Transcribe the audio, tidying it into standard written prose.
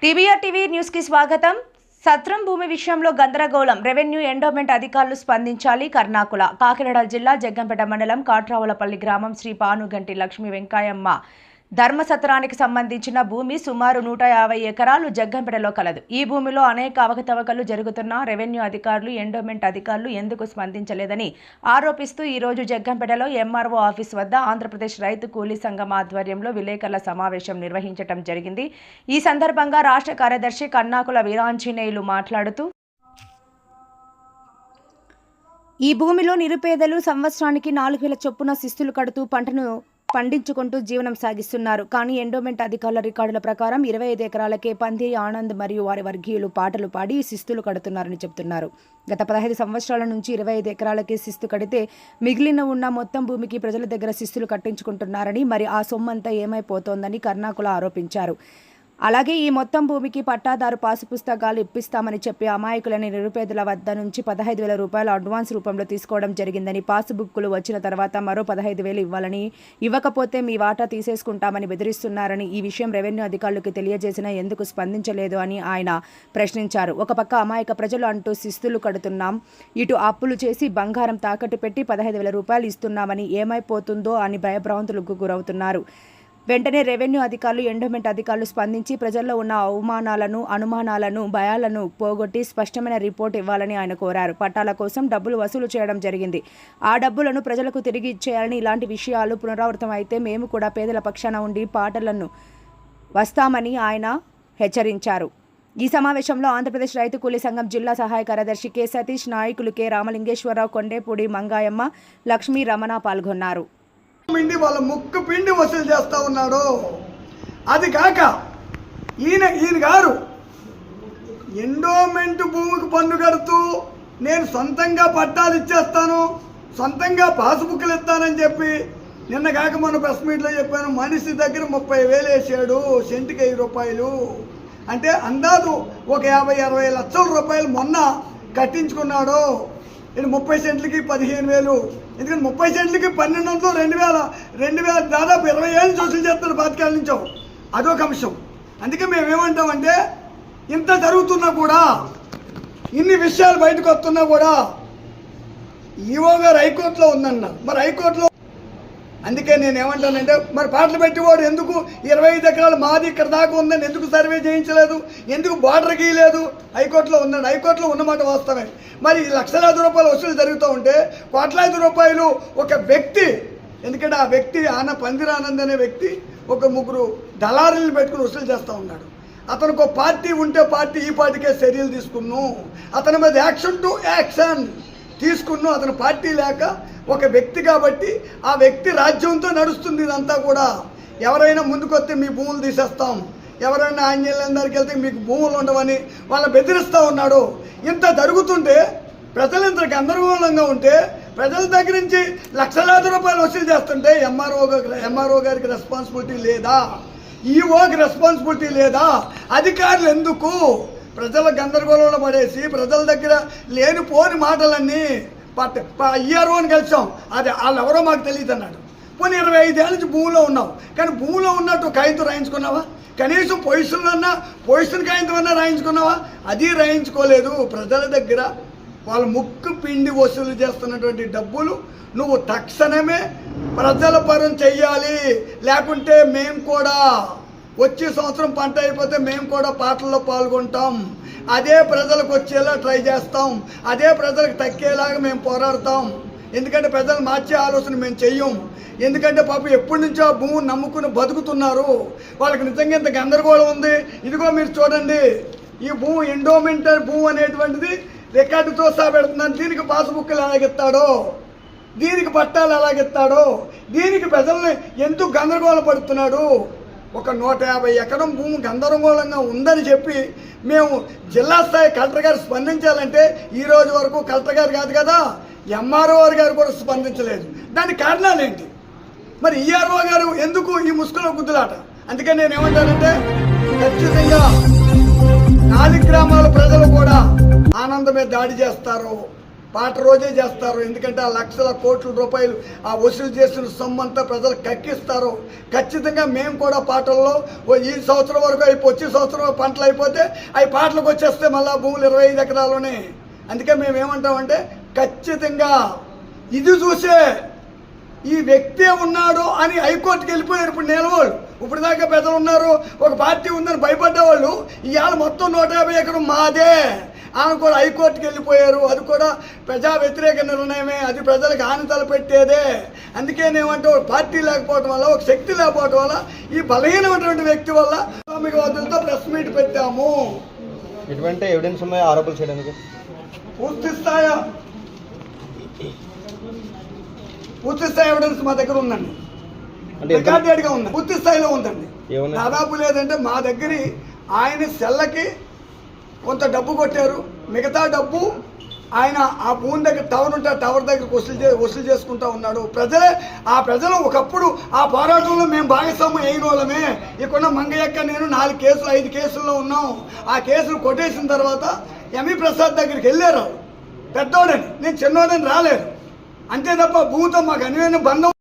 TBR TV news కి స్వాగతం. సత్రం భూమి విషయంలో గందరగోళం, రెవెన్యూ ఎండోమెంట్ అధికారులు స్పందించాలి. కర్ణాకుల కాకినాడ జిల్లా జగ్గంపేట మండలం కాట్రావులపల్లి గ్రామం శ్రీ పానుగంటి లక్ష్మీ వెంకాయమ్మ ధర్మసత్రానికి సంబంధించిన భూమి సుమారు 150 ఎకరాలు జగ్గంపేటలో కలదు. ఈ భూమిలో అనేక అవకతవకలు జరుగుతున్నా రెవెన్యూ అధికారులు, ఎండోమెంట్ అధికారులు ఎందుకు స్పందించలేదని ఆరోపిస్తూ ఈరోజు జగ్గంపేటలో ఎంఆర్ఓ ఆఫీస్ వద్ద ఆంధ్రప్రదేశ్ రైతు కూలీ సంఘం ఆధ్వర్యంలో విలేకరుల సమావేశం నిర్వహించడం జరిగింది. ఈ సందర్భంగా రాష్ట్ర కార్యదర్శి కర్ణాకుల వీరాంజనేయులు మాట్లాడుతూ, ఈ భూమిలో నిరుపేదలు సంవత్సరానికి 4,000 చొప్పున శిస్తులు కడుతూ పంటను పండించుకుంటూ జీవనం సాగిస్తున్నారు. కానీ ఎండోమెంట్ అధికారుల రికార్డుల ప్రకారం 25 ఎకరాలకే పంది ఆనంద్ మరియు వారి వర్గీయులు పాటలు పాడి శిస్తులు కడుతున్నారని చెబుతున్నారు. గత 15 సంవత్సరాల నుంచి 25 ఎకరాలకే శిస్తు కడితే మిగిలిన ఉన్న మొత్తం భూమికి ప్రజల దగ్గర శిస్తులు కట్టించుకుంటున్నారని, మరి ఆ సొమ్మంతా ఏమైపోతోందని కర్ణాకుల ఆరోపించారు. అలాగే ఈ మొత్తం భూమికి పట్టాదారు పాసు పుస్తకాలు ఇప్పిస్తామని చెప్పి అమాయకులని నిరుపేదల వద్ద నుంచి 15,000 రూపాయలు అడ్వాన్స్ రూపంలో తీసుకోవడం జరిగిందని, పాసు బుక్కులు వచ్చిన తర్వాత మరో 15,000 ఇవ్వాలని, ఇవ్వకపోతే మీ వాటా తీసేసుకుంటామని బెదిరిస్తున్నారని, ఈ విషయం రెవెన్యూ అధికారులకు తెలియజేసినా ఎందుకు స్పందించలేదు అని ఆయన ప్రశ్నించారు. ఒక పక్క అమాయక ప్రజలు అంటూ శిస్తులు కడుతున్నాం, ఇటు అప్పులు చేసి బంగారం తాకట్టు పెట్టి 15,000 రూపాయలు ఇస్తున్నామని ఏమైపోతుందో అని భయభ్రాంతులకు గురవుతున్నారు. వెంటనే రెవెన్యూ అధికారులు, ఎండోమెంట్ అధికారులు స్పందించి ప్రజల్లో ఉన్న అవమానాలను, అనుమానాలను, భయాలను పోగొట్టి స్పష్టమైన రిపోర్ట్ ఇవ్వాలని ఆయన కోరారు. పట్టాల కోసం డబ్బులు వసూలు చేయడం జరిగింది. ఆ డబ్బులను ప్రజలకు తిరిగి ఇచ్చేయాలని, ఇలాంటి విషయాలు పునరావృతం అయితే మేము కూడా పేదల పక్షాన ఉండి పాటలను వస్తామని ఆయన హెచ్చరించారు. ఈ సమావేశంలో ఆంధ్రప్రదేశ్ రైతు కూలీ సంఘం జిల్లా సహాయ కార్యదర్శి కె సతీష్, నాయకులు కె రామలింగేశ్వరరావు, కొండేపూడి మంగాయమ్మ, లక్ష్మీ రమణ పాల్గొన్నారు. వాళ్ళ ముక్కు పిండి వసూలు చేస్తా ఉన్నాడు. అది కాక ఈయన గారు ఎండోమెంట్ భూమికి పన్ను కడుతూ నేను సొంతంగా పట్టాలు ఇచ్చేస్తాను, సొంతంగా పాస్బుక్లు ఇస్తానని చెప్పి నిన్న కాక మొన్న ప్రెస్ మీట్లో చెప్పాను. మనిషి దగ్గర 30,000 వేసాడు, సెంటుకి 5 రూపాయలు అంటే అందాజు ఒక 50-60 లక్షల రూపాయలు మొన్న కట్టించుకున్నాడు. ఇది 30 సెంట్లకి 15,000. ఎందుకంటే 30 సెంట్లకి 1,200, 2,000 దాదాపు 20 ఏళ్ళు వసూలు చేస్తారు పాతికేళ్ళ నుంచో. అదొక అంశం. అందుకే మేము ఏమంటామంటే, ఇంత జరుగుతున్నా కూడా, ఇన్ని విషయాలు బయటకు వస్తున్నా కూడా ఈవో గారు హైకోర్టులో ఉందన్నారు. మరి హైకోర్టులో అందుకే నేను ఏమంటానంటే, మరి పాటలు పెట్టేవాడు ఎందుకు 25 ఎకరాలు మాది ఇక్కడ దాకా ఉందని ఎందుకు సర్వే చేయించలేదు, ఎందుకు బార్డర్ గీయలేదు? హైకోర్టులో ఉన్నాడు. హైకోర్టులో ఉన్నమాట వాస్తవమే. మరి లక్షలాది రూపాయలు వసూలు జరుగుతూ ఉంటే కోట్లాది రూపాయలు ఒక వ్యక్తి, ఎందుకంటే ఆ వ్యక్తి పందిరానంద్ అనే వ్యక్తి ఒక 3 దళారులను పెట్టుకుని వసూలు చేస్తూ ఉన్నాడు. అతనికి ఒక పార్టీ ఉంటే పార్టీ ఈ పార్టీకే చర్యలు తీసుకున్నాం, అతని మీద యాక్షన్ టు యాక్షన్ తీసుకున్నాం. అతని పార్టీ లేక ఒక వ్యక్తి కాబట్టి ఆ వ్యక్తి రాజ్యంతో నడుస్తుంది ఇదంతా కూడా. ఎవరైనా ముందుకొస్తే మీ భూములు తీసేస్తాం, ఎవరైనా ఆంజనేయుల దగ్గరికి వెళ్తే మీకు భూములు ఉండవని వాళ్ళని బెదిరిస్తూ ఉన్నాడు. ఇంత జరుగుతుంటే ప్రజలు ఇంత గందరగోళంగా ఉంటే ప్రజల దగ్గర నుంచి లక్షలాది రూపాయలు వసూలు చేస్తుంటే ఎంఆర్ఓ గారికి రెస్పాన్సిబిలిటీ లేదా? ఈఓకి రెస్పాన్సిబిలిటీ లేదా? అధికారులు ఎందుకు ప్రజల గందరగోళంలో పడేసి ప్రజల దగ్గర లేనిపోని మాటలన్నీ ఈఆర్ఓని కలిసాం, అది వాళ్ళు ఎవరో మాకు తెలియదు అన్నాడు. పోనీ 25 ఏళ్ళ నుంచి భూమిలో ఉన్నావు, కానీ భూమిలో ఉన్నట్టు కాగితం రాయించుకున్నావా? కనీసం పొజిషన్ కాగితం అన్నా రాయించుకున్నావా? అది రాయించుకోలేదు. ప్రజల దగ్గర వాళ్ళ ముక్కు పిండి వసూలు చేస్తున్నటువంటి డబ్బులు నువ్వు తక్షణమే ప్రజల పరం చెయ్యాలి. లేకుంటే మేము కూడా వచ్చే సంవత్సరం పంట అయిపోతే మేము కూడా పాటల్లో పాల్గొంటాం, అదే ప్రజలకు వచ్చేలా ట్రై చేస్తాం, అదే ప్రజలకు తగ్గేలాగా మేము పోరాడతాం. ఎందుకంటే ప్రజలు మార్చే ఆలోచన మేము చెయ్యం. ఎందుకంటే పాపం ఎప్పటి నుంచో ఆ భూమిని నమ్ముకుని బతుకుతున్నారు. వాళ్ళకి నిజంగా ఇంత గందరగోళం ఉంది. ఇదిగో మీరు చూడండి, ఈ భూమి ఎండోమెంట్ భూమి అనేటువంటిది రికార్డుతో సహా పెడుతున్నాను. దీనికి పాస్బుక్లు ఎలాగెత్తాడో, దీనికి పట్టాలు ఎలాగెత్తాడో, దీనికి ప్రజల్ని ఎందుకు గందరగోళం పడుతున్నాడు? ఒక 150 ఎకరం భూమి గందరగోళంగా ఉందని చెప్పి మేము జిల్లా స్థాయి కలెక్టర్ గారు స్పందించాలంటే ఈ రోజు వరకు కలెక్టర్ గారు కాదు కదా, ఎంఆర్ఓ గారు కూడా స్పందించలేదు. దానికి కారణాలు ఏంటి? మరి ఈఆర్ఓ గారు ఎందుకు ఈ ముసుగులో గుద్దులాట? అందుకని నేను ఏమంటానంటే, ఖచ్చితంగా 4 గ్రామాల ప్రజలు కూడా ఆనందమే దాడి చేస్తారు. పాట రోజే చేస్తారు. ఎందుకంటే ఆ లక్షల కోట్ల రూపాయలు ఆ వసూలు చేసిన సొమ్మంతా ప్రజలు కక్కిస్తారు. ఖచ్చితంగా మేము కూడా పాటల్లో ఈ సంవత్సరం వరకు వచ్చే సంవత్సరం పంటలు అయిపోతే అవి పాటలకు వచ్చేస్తే మళ్ళీ భూములు 25 ఎకరాలునే. అందుకే మేము ఏమంటామంటే ఖచ్చితంగా ఇది చూసే ఈ వ్యక్తే ఉన్నాడు అని హైకోర్టుకి వెళ్ళిపోయారు. ఇప్పుడు నిలవాళ్ళు ఇప్పుడు దాకా పెద్దలు ఉన్నారు, ఒక పార్టీ ఉందని భయపడ్డవాళ్ళు ఇవాళ మొత్తం 150 ఎకరం మాదే ఆమె కూడా హైకోర్టుకి వెళ్ళిపోయారు. అది కూడా ప్రజా వ్యతిరేక నిర్ణయమే, అది ప్రజలకు హాని తలపెట్టేదే. అందుకేనేమంటే ఒక పార్టీ లేకపోవడం వల్ల, ఒక శక్తి లేకపోవడం వల్ల, ఈ బలహీనమైనటువంటి వ్యక్తి వల్ల స్వామివాదులతో ప్రెస్ మీట్ పెట్టాము. ఎటువంటి ఎవిడెన్స్ ఉన్నాయో ఆరోపణలు చేయడానికి? పూర్తి స్థాయి ఎవిడెన్స్ మా దగ్గర ఉందండి, రికార్డెడ్గా ఉంది, పూర్తి స్థాయిలో ఉందండి. దాదాపు లేదంటే మా దగ్గర ఆయన సెల్లకి కొంత డబ్బు కొట్టారు, మిగతా డబ్బు ఆయన ఆ భూమి దగ్గర టవర్ ఉంటే టవర్ దగ్గర వసూలు చేసుకుంటా ఉన్నాడు. ప్రజలు ఒకప్పుడు ఆ పోరాటంలో మేము భాగస్వామ్యం అయిన వాళ్ళమే. ఇక్కడ మంగయ్యక్క నేను 4 కేసులు 5 కేసుల్లో ఉన్నాం. ఆ కేసులు కొట్టేసిన తర్వాత ఎంఈ ప్రసాద్ దగ్గరికి వెళ్ళారు. పెద్దోడని, నేను చిన్నోడని రాలేదు. అంతే తప్ప భూమితో మాకు అన్యోన్య బంధం